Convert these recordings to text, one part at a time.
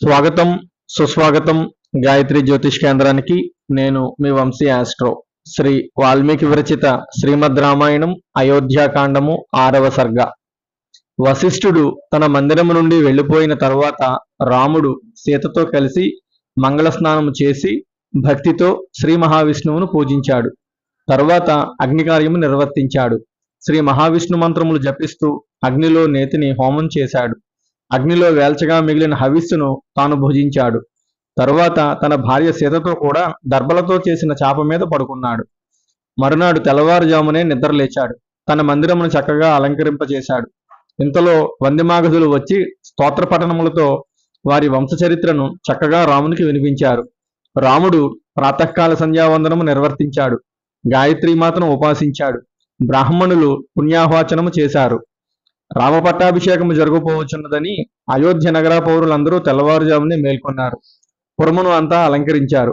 స్వాగతం, సుస్వాగతం గాయత్రి జ్యోతిష్ కేంద్రానికి. నేను మీ వంశీ ఆస్ట్రో. శ్రీ వాల్మీకి విరచిత శ్రీమద్ రామాయణం అయోధ్యాకాండము 6వ సర్గ. వశిష్ఠుడు తన మందిరము నుండి వెళ్ళిపోయిన తరువాత రాముడు సీతతో కలిసి మంగళ స్నానము చేసి భక్తితో శ్రీ మహావిష్ణువును పూజించాడు. తరువాత అగ్నికార్యము నిర్వర్తించాడు. శ్రీ మహావిష్ణు మంత్రములు జపిస్తూ అగ్నిలో నేతిని హోమం చేశాడు. అగ్నిలో వేల్చగా మిగిలిన హవిస్సును తాను భుజించాడు. తరువాత తన భార్య సీతతో కూడా దర్భలతో చేసిన చాప మీద పడుకున్నాడు. మరునాడు తెల్లవారుజామునే నిద్రలేచాడు. తన మందిరమును చక్కగా అలంకరింపచేశాడు. ఇంతలో వందిమాగధులు వచ్చి స్తోత్ర పఠనములతో వారి వంశచరిత్రను చక్కగా రామునికి వినిపించారు. రాముడు ప్రాతకాల సంధ్యావందనము నిర్వర్తించాడు. గాయత్రీమాతను ఉపాసించాడు. బ్రాహ్మణులు పుణ్యాహ్వాచనము చేశారు. రామపట్టాభిషేకము జరగపోవచ్చున్నదని అయోధ్య నగర పౌరులందరూ తెల్లవారుజామునే మేల్కొన్నారు. పురమును అంతా అలంకరించారు.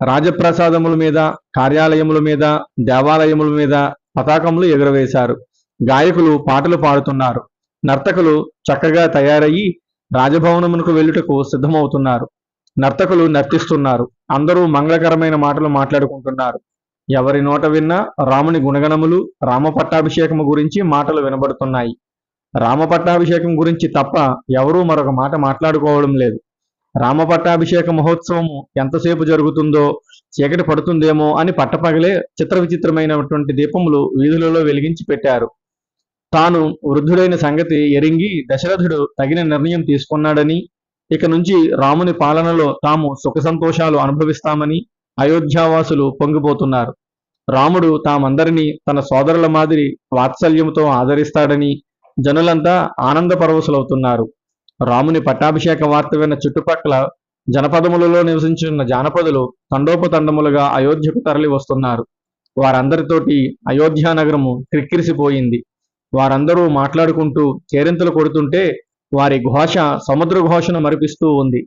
రాజప్రసాదముల మీద, కార్యాలయముల మీద, దేవాలయముల మీద పతాకములు ఎగురవేశారు. గాయకులు పాటలు పాడుతున్నారు. నర్తకులు చక్కగా తయారయ్యి రాజభవనమునకు వెళ్ళుటకు సిద్ధమవుతున్నారు. నర్తకులు నర్తిస్తున్నారు. అందరూ మంగళకరమైన మాటలు మాట్లాడుకుంటున్నారు. ఎవరి నోట విన్నా రాముని గుణగణములు, రామపట్టాభిషేకము గురించి మాటలు వినబడుతున్నాయి. రామపట్టాభిషేకం గురించి తప్ప ఎవరూ మరొక మాట మాట్లాడుకోవడం లేదు. రామపట్టాభిషేక మహోత్సవము ఎంతసేపు జరుగుతుందో, చీకటి పడుతుందేమో అని పట్టపగలే చిత్ర విచిత్రమైనటువంటి దీపములు వీధులలో వెలిగించి పెట్టారు. తాను వృద్ధుడైన సంగతి ఎరింగి దశరథుడు తగిన నిర్ణయం తీసుకున్నాడని, ఇక నుంచి రాముని పాలనలో తాము సుఖ సంతోషాలు అనుభవిస్తామని అయోధ్యావాసులు పొంగిపోతున్నారు. రాముడు తామందరినీ తన సోదరుల మాదిరి వాత్సల్యముతో ఆదరిస్తాడని జనులంతా ఆనంద పరవశులవుతున్నారు. రాముని పట్టాభిషేక వార్త విన్న చుట్టుపక్కల జనపదములలో నివసించున్న జానపదులు తండోపతండములుగా అయోధ్యకు తరలి వస్తున్నారు. వారందరితోటి అయోధ్యా నగరము క్రిక్కిరిసిపోయింది. వారందరూ మాట్లాడుకుంటూ కేరింతలు కొడుతుంటే వారి ఘోష సముద్ర ఘోషను మరిపిస్తూ ఉంది.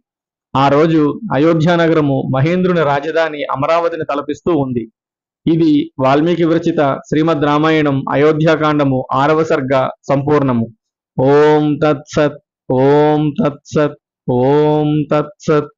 ఆ రోజు అయోధ్యా నగరము మహేంద్రుని రాజధాని అమరావతిని తలపిస్తూ ఉంది. ఇది వాల్మీకి విరచిత శ్రీమద్ రామాయణం అయోధ్యాకాండము 6వ సర్గ సంపూర్ణము. ఓం తత్సత్. ఓం తత్సత్. ఓం తత్సత్.